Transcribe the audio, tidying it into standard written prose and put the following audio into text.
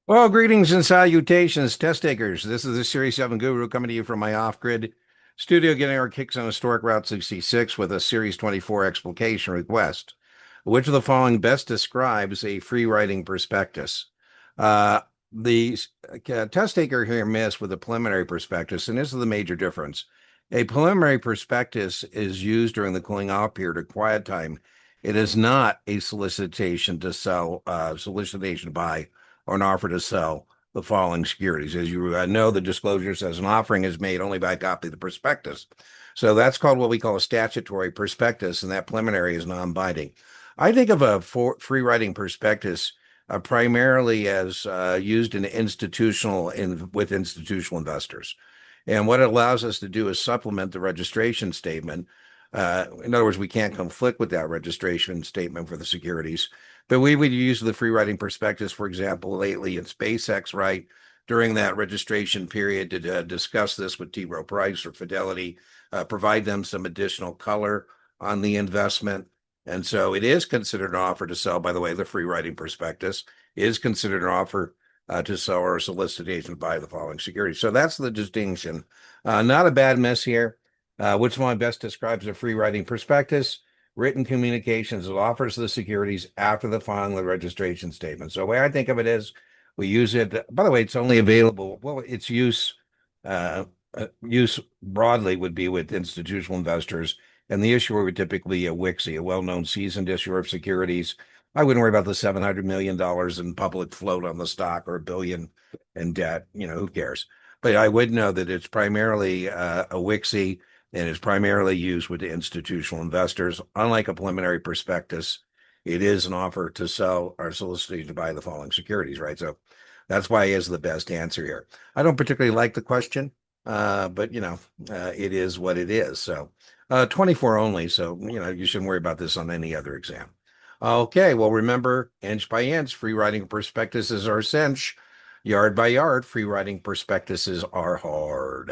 Well, greetings and salutations, test takers. This is the Series 7 Guru coming to you from my off-grid studio, getting our kicks on historic Route 66 with a Series 24 explication request. Which of the following best describes a free writing prospectus? Uh, the test taker here missed with a preliminary prospectus, and this is the major difference. A preliminary prospectus is used during the cooling off period or quiet time. It is not a solicitation to sell, solicitation to buy, or an offer to sell the following securities. As you know, the disclosure says an offering is made only by a copy of the prospectus. So that's called what we call a statutory prospectus, and that preliminary is non-binding. I think of a free writing prospectus primarily as used in with institutional investors. And what it allows us to do is supplement the registration statement. In other words, we can't conflict with that registration statement for the securities. But we would use the free writing prospectus, for example, lately in SpaceX, right, during that registration period to discuss this with T. Rowe Price or Fidelity, provide them some additional color on the investment. And so it is considered an offer to sell. By the way, the free writing prospectus is considered an offer to sell or a solicitation to buy the following securities. So that's the distinction. Not a bad miss here. Which one best describes a free writing prospectus? Written communications that offers the securities after the filing of the registration statement. So the way I think of it is we use it. By the way, it's only available. Well, its use broadly would be with institutional investors, and the issuer would typically be a WIXI, a well-known seasoned issuer of securities. I wouldn't worry about the $700 million in public float on the stock or $1 billion in debt. Who cares? But I would know that it's primarily a WIXI, and is primarily used with institutional investors. Unlike a preliminary prospectus, it is an offer to sell or solicitation to buy the following securities, right? So that's why it is the best answer here. I don't particularly like the question, but it is what it is. So 24 only. So, you shouldn't worry about this on any other exam. Okay, well, remember, inch by inch, free writing prospectuses are cinch. Yard by yard, free writing prospectuses are hard.